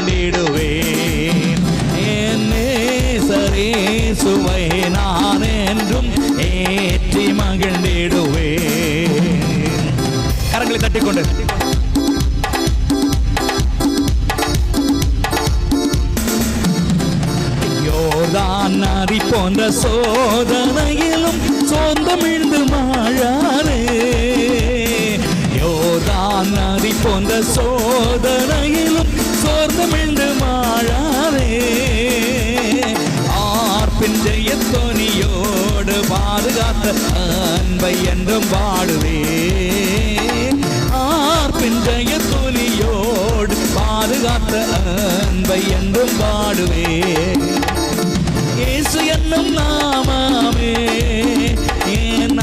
மகிழ்ந்திடுவேன். என் நேசரேசுவை நான் என்றும் ஏற்றி மகிழ்ந்திடுவேன். கரங்களை தட்டிக்கொண்டு யோர்தான் நதி போன்ற சோதனையிலும் சொந்தமிழ்ந்து மாழாரே. யோர்தான் நதி போன்ற சோதனையிலும் சொந்தமிழ்ந்து மாழாரே. ஆர்ப்பின் ஜெயத்தொனியோடு பாதுகாத்த அன்பை என்றும் பாடுவே. ஆர்ப்பின் ஜெயத்தொனியோடு பாதுகாத்த அன்பை என்றும் பாடுவே. இயேசு என்னும் நாமமே என்